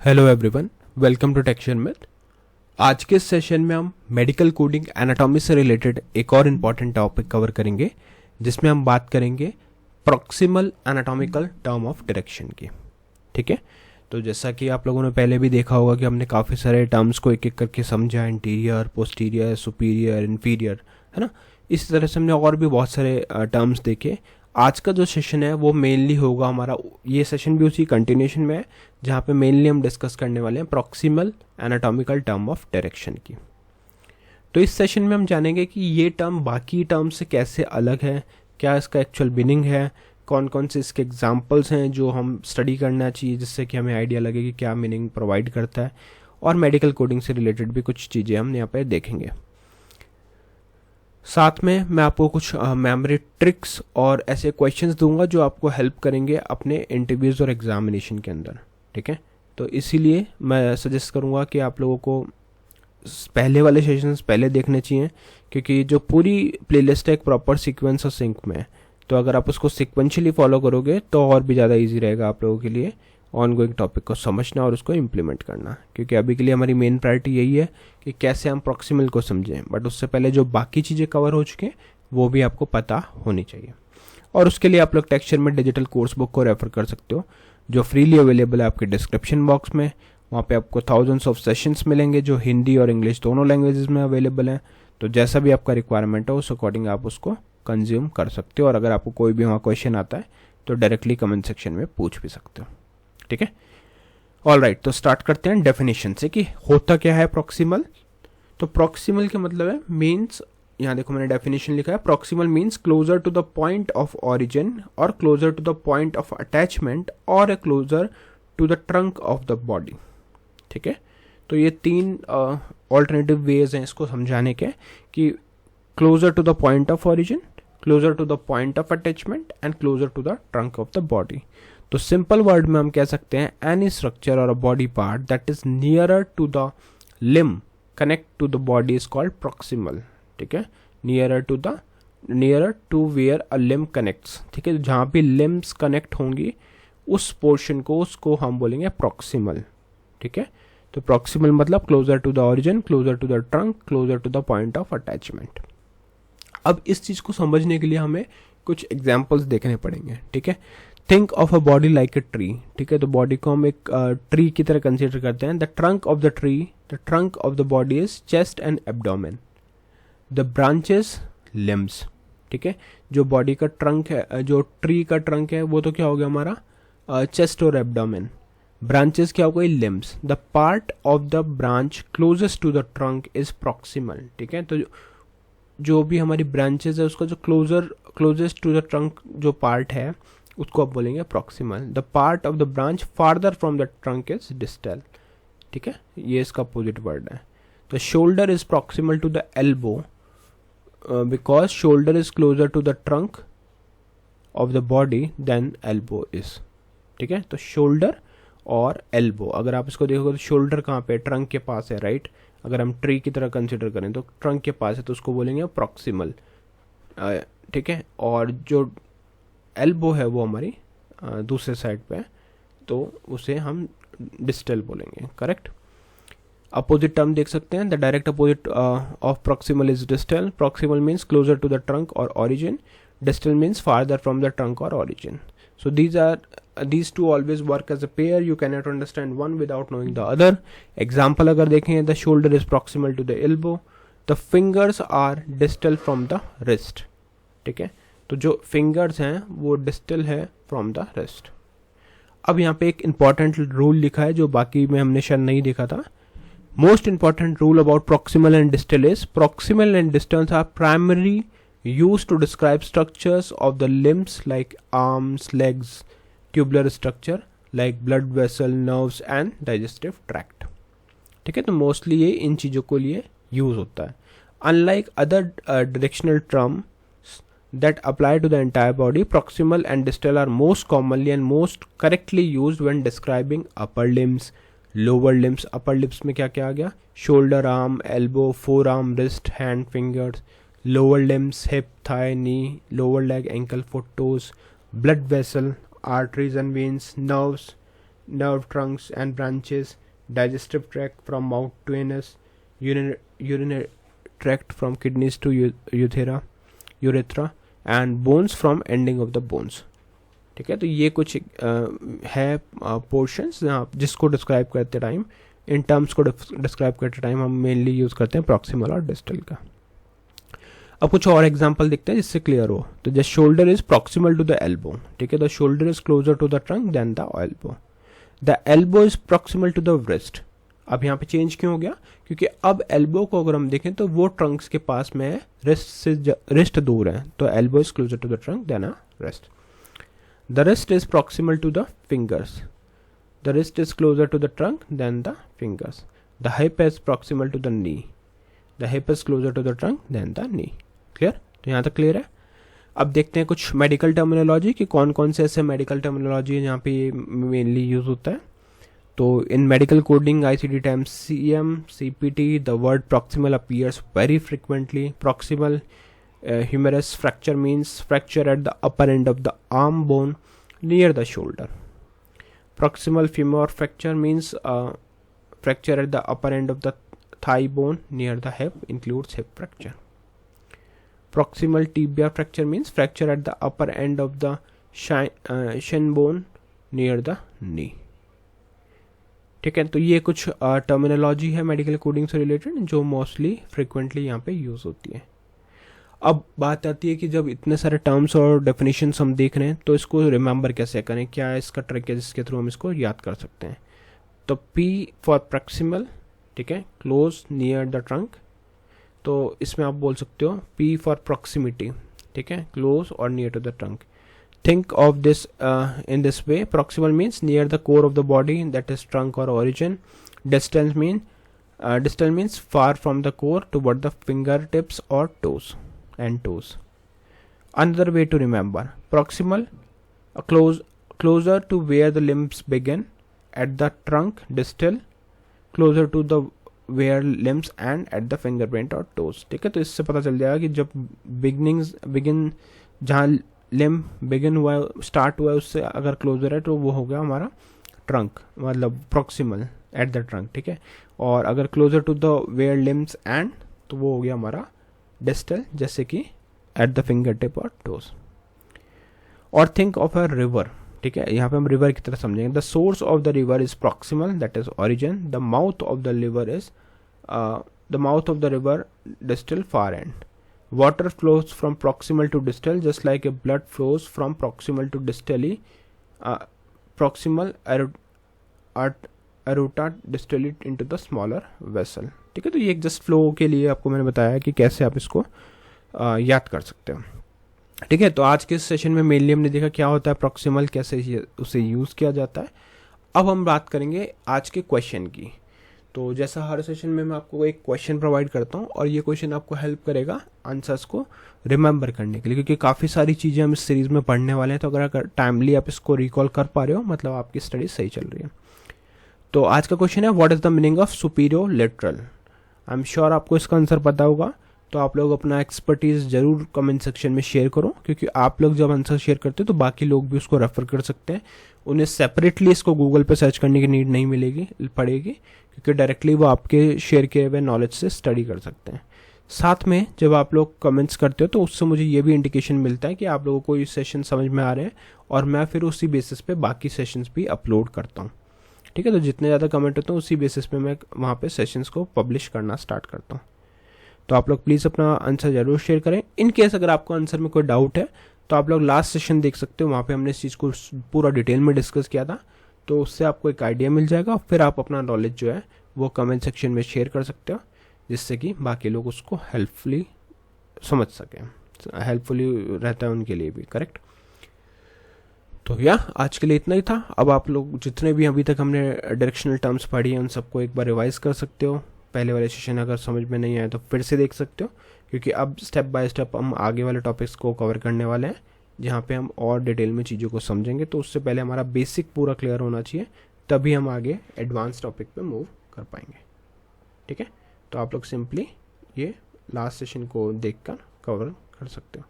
Hello everyone, welcome to टेक्शन मिथ। आज के सेशन में हम मेडिकल कोडिंग एनाटॉमी से रिलेटेड एक और इम्पॉर्टेंट टॉपिक कवर करेंगे, जिसमें हम बात करेंगे proximal anatomical term of direction की। ठीक है, तो जैसा कि आप लोगों ने पहले भी देखा होगा कि हमने काफ़ी सारे टर्म्स को एक एक करके समझा, इंटीरियर, पोस्टीरियर, सुपीरियर, इन्फीरियर, है ना। इसी तरह से हमने और भी बहुत सारे टर्म्स देखे। आज का जो सेशन है वो मेनली होगा हमारा, ये सेशन भी उसी कंटिन्यूशन में है जहाँ पे मेनली हम डिस्कस करने वाले हैं proximal anatomical term of direction की। तो इस सेशन में हम जानेंगे कि ये टर्म बाकी टर्म से कैसे अलग है, क्या इसका एक्चुअल मीनिंग है, कौन कौन से इसके एग्जाम्पल्स हैं जो हम स्टडी करना चाहिए जिससे कि हमें आइडिया लगे कि क्या मीनिंग प्रोवाइड करता है, और मेडिकल कोडिंग से रिलेटेड भी कुछ चीज़ें हम यहाँ पे देखेंगे। साथ में मैं आपको कुछ मेमोरी ट्रिक्स और ऐसे क्वेश्चंस दूंगा जो आपको हेल्प करेंगे अपने इंटरव्यूज़ और एग्जामिनेशन के अंदर। ठीक है, तो इसीलिए मैं सजेस्ट करूंगा कि आप लोगों को पहले वाले सेशंस पहले देखने चाहिए, क्योंकि जो पूरी प्लेलिस्ट है एक प्रॉपर सीक्वेंस और सिंक में है। तो अगर आप उसको सिक्वेंशियली फॉलो करोगे तो और भी ज़्यादा ईजी रहेगा आप लोगों के लिए ऑन गोइंग टॉपिक को समझना और उसको इम्प्लीमेंट करना, क्योंकि अभी के लिए हमारी मेन प्रायोरिटी यही है कि कैसे हम प्रॉक्सिमल को समझें। बट उससे पहले जो बाकी चीज़ें कवर हो चुके हैं वो भी आपको पता होनी चाहिए, और उसके लिए आप लोग टेक्सचर में डिजिटल कोर्स बुक को रेफर कर सकते हो जो फ्रीली अवेलेबल है आपके डिस्क्रिप्शन बॉक्स में। वहाँ पे आपको थाउजेंड्स ऑफ सेशंस मिलेंगे जो हिंदी और इंग्लिश दोनों लैंग्वेजेस में अवेलेबल हैं। तो जैसा भी आपका रिक्वायरमेंट है उस अकॉर्डिंग आप उसको कंज्यूम कर सकते हो, और अगर आपको कोई भी वहाँ क्वेश्चन आता है तो डायरेक्टली कमेंट सेक्शन में पूछ भी सकते हो। ठीक है, ऑल राइट, तो स्टार्ट करते हैं डेफिनेशन से कि होता क्या है प्रॉक्सिमल। तो प्रॉक्सिमल के मतलब है मीन्स, यहाँ देखो मैंने डेफिनेशन लिखा है, proximal means closer to the point of origin और closer to the point of attachment और closer to the trunk of the body. ठीक है, तो ये तीन ऑल्टरनेटिव वेज हैं इसको समझाने के, कि closer to the point of origin, closer to the point of attachment and closer to the trunk of the body. तो सिंपल वर्ड में हम कह सकते हैं एनी स्ट्रक्चर और a body part that is nearer to the limb connect to the body is called proximal. ठीक है, nearer to where a limb connects. ठीक है, जहाँ भी लिम्ब्स कनेक्ट होंगी उस पोर्शन को, उसको हम बोलेंगे प्रॉक्सिमल। ठीक है, तो प्रॉक्सिमल मतलब closer to the origin, closer to the trunk, closer to the point of attachment. अब इस चीज को समझने के लिए हमें कुछ एग्जाम्पल्स देखने पड़ेंगे। ठीक है, think of a body like a tree. ठीक है, तो बॉडी को हम एक ट्री की तरह कंसिडर करते हैं। The trunk of the tree, the trunk of the body is chest and abdomen, the branches limbs. ठीक है, जो बॉडी का ट्रंक है, जो ट्री का ट्रंक है वो तो क्या हो गया हमारा चेस्ट और एब्डोमेन। ब्रांचेस क्या हो गई limbs. The part of the branch closest to the trunk is proximal. ठीक है, तो जो भी हमारी ब्रांचेस है उसका जो क्लोजेस्ट टू द ट्रंक जो पार्ट है उसको आप बोलेंगे proximal. The part of the branch farther from the trunk is distal. ठीक है, ये इसका अपोजिट वर्ड है। तो shoulder is proximal to the elbow because shoulder is closer to the trunk of the body than elbow is. ठीक है, तो shoulder और एल्बो, अगर आप इसको देखोगे तो शोल्डर कहाँ पे, ट्रंक के पास है, राइट। अगर हम ट्री की तरह कंसिडर करें तो ट्रंक के पास है तो उसको बोलेंगे प्रॉक्सिमल। ठीक है, और जो एल्बो है वो हमारी दूसरे साइड पे है तो उसे हम डिस्टल बोलेंगे। करेक्ट। अपोजिट टर्म देख सकते हैं, the direct opposite of proximal is distal. Proximal means closer to the trunk और origin, distal means farther from the trunk और origin. So these two always work as a pair. You cannot understand one without knowing the other. Example अगर देखें, the shoulder is proximal to the elbow, the fingers are distal from the wrist. ठीक है, तो जो fingers हैं वो distal है from the wrist. अब यहाँ पे एक important rule लिखा है जो बाकी में हमने शायद नहीं देखा था. Most important rule about proximal and distal is proximal and distals are primary used to describe structures of the limbs like arms, legs, tubular structure like blood vessel, nerves and digestive tract. ठीक है, तो mostly ये इन चीज़ों को लिए use होता है। Unlike other directional terms that apply to the entire body, proximal and distal are most commonly and most correctly used when describing upper limbs, lower limbs. Upper limbs में क्या क्या आ गया, shoulder, arm, elbow, forearm, wrist, hand, fingers. Lower limbs, hip, thigh, knee, lower leg, ankle, foot, toes, blood vessel, arteries and veins, nerves, nerve trunks and branches, digestive tract from mouth to anus, urinary tract from kidneys to urethra and bones from ending of the bones. ठीक है, तो ये कुछ है portions जिसको describe करते time, in terms को describe करते टाइम हम मेनली यूज़ करते हैं प्रॉक्सिमल और डिस्टल का. अब कुछ और एग्जांपल देखते हैं जिससे क्लियर हो. तो the shoulder is proximal to the elbow. ठीक है, the shoulder is closer to the trunk than the elbow. The elbow is proximal to the wrist. अब यहाँ पे चेंज क्यों हो गया? क्योंकि अब एल्बो को अगर हम देखें तो वो ट्रंक्स के पास में है, रिस्ट दूर है, तो elbow is closer to the trunk than a wrist. The wrist is proximal to the fingers. The wrist is closer to the trunk than the fingers. The hip is proximal to the knee. The hip is closer to the trunk than the knee. Clear? तो यहाँ तक clear है. अब देखते हैं कुछ medical terminology कि कौन कौन से ऐसे मेडिकल टर्मिनोलॉजी है जहाँ पे मेनली यूज होता है. तो इन medical coding ICD times CM CPT the word proximal appears very frequently. Proximal humerus fracture means fracture at the upper end of the arm bone near the shoulder. Proximal femur fracture means fracture at the upper end of the thigh bone near the hip, includes hip fracture. Proximal tibia fracture means fracture at the upper end of the shin bone near the knee. ठीक है, तो ये कुछ terminology है medical coding से related जो mostly frequently यहाँ पे यूज होती है. अब बात आती है कि जब इतने सारे टर्म्स और डेफिनेशंस हम देख रहे हैं तो इसको रिमेंबर कैसे करें, क्या इसका ट्रिक है जिसके थ्रू हम इसको याद कर सकते हैं. तो P फॉर प्रॉक्सिमल, ठीक है, क्लोज नियर द ट्रंक. तो इसमें आप बोल सकते हो P फॉर प्रॉक्सिमिटी, ठीक है, क्लोज और near to the trunk. Think of this in this way. Proximal means near the core of the body, that is trunk और origin. Distal means far from the core toward the finger tips और toes and toes. Another way to remember: proximal, closer to where the limbs begin at the trunk. Distal, closer to the where limbs end at the finger point or toes. ठीक है, तो इससे पता चल जाएगा कि जब begin जहाँ limb begin हुआ है, start हुआ है, उससे अगर closer है तो वो हो गया हमारा trunk, मतलब proximal at the trunk. ठीक है, और अगर closer to the where limbs end तो वो हो गया हमारा डिस्टल, जैसे कि एट द फिंगर टिप और टोज. और थिंक ऑफ अ रिवर. ठीक है, यहाँ पे हम रिवर की तरह समझेंगे. The source of the river is proximal, that is origin. The mouth of the river is distal, far end. Water flows from proximal to distal just like a blood flows from proximal to distally. Proximal aorta distally into the smaller vessel. ठीक है, तो ये एक just flow के लिए आपको मैंने बताया कि कैसे आप इसको याद कर सकते हो. ठीक है, तो आज के सेशन में मेनली हमने देखा क्या होता है प्रॉक्सिमल, कैसे उसे यूज़ किया जाता है. अब हम बात करेंगे आज के क्वेश्चन की. तो जैसा हर सेशन में मैं आपको एक क्वेश्चन प्रोवाइड करता हूँ और ये क्वेश्चन आपको हेल्प करेगा आंसर्स को रिमेंबर करने के लिए, क्योंकि काफ़ी सारी चीज़ें हम इस सीरीज़ में पढ़ने वाले हैं. तो अगर टाइमली आप इसको रिकॉल कर पा रहे हो मतलब आपकी स्टडी सही चल रही है. तो आज का क्वेश्चन है what is the meaning of superior lateral. I am sure आपको इसका आंसर पता होगा. तो आप लोग अपना एक्सपर्टीज़ जरूर कमेंट सेक्शन में शेयर करो, क्योंकि आप लोग जब आंसर शेयर करते हो तो बाकी लोग भी उसको रेफर कर सकते हैं. उन्हें सेपरेटली इसको गूगल पे सर्च करने की नीड नहीं पड़ेगी, क्योंकि डायरेक्टली वो आपके शेयर किए हुए नॉलेज से स्टडी कर सकते हैं. साथ में जब आप लोग कमेंट्स करते हो तो उससे मुझे ये भी इंडिकेशन मिलता है कि आप लोगों को ये सेशन समझ में आ रहे हैं, और मैं फिर उसी बेसिस पे बाकी सेशंस भी अपलोड करता हूँ. ठीक है, तो जितने ज़्यादा कमेंट होते हैं उसी बेसिस पे मैं वहाँ पे सेशंस को पब्लिश करना स्टार्ट करता हूँ. तो आप लोग प्लीज़ अपना आंसर ज़रूर शेयर करें. इन केस अगर आपको आंसर में कोई डाउट है तो आप लोग लास्ट सेशन देख सकते हो, वहाँ पे हमने इस चीज़ को पूरा डिटेल में डिस्कस किया था. तो उससे आपको एक आइडिया मिल जाएगा, फिर आप अपना नॉलेज जो है वो कमेंट सेक्शन में शेयर कर सकते हो, जिससे कि बाकी लोग उसको हेल्पफुली समझ सकें. हेल्पफुली रहता है उनके लिए भी. करेक्ट. तो आज के लिए इतना ही था. अब आप लोग जितने भी अभी तक हमने डायरेक्शनल टर्म्स पढ़ी हैं उन सबको एक बार रिवाइज कर सकते हो. पहले वाले सेशन अगर समझ में नहीं आया तो फिर से देख सकते हो, क्योंकि अब स्टेप बाय स्टेप हम आगे वाले टॉपिक्स को कवर करने वाले हैं, जहाँ पे हम और डिटेल में चीज़ों को समझेंगे. तो उससे पहले हमारा बेसिक पूरा क्लियर होना चाहिए, तभी हम आगे एडवांस टॉपिक पे मूव कर पाएंगे. ठीक है, तो आप लोग सिंपली ये लास्ट सेशन को देखकर कवर कर सकते हो.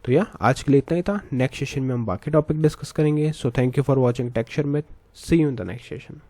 तो आज के लिए इतना ही था. नेक्स्ट सेशन में हम बाकी टॉपिक डिस्कस करेंगे. So thank you for watching टेक शेयर में. See you in the next session.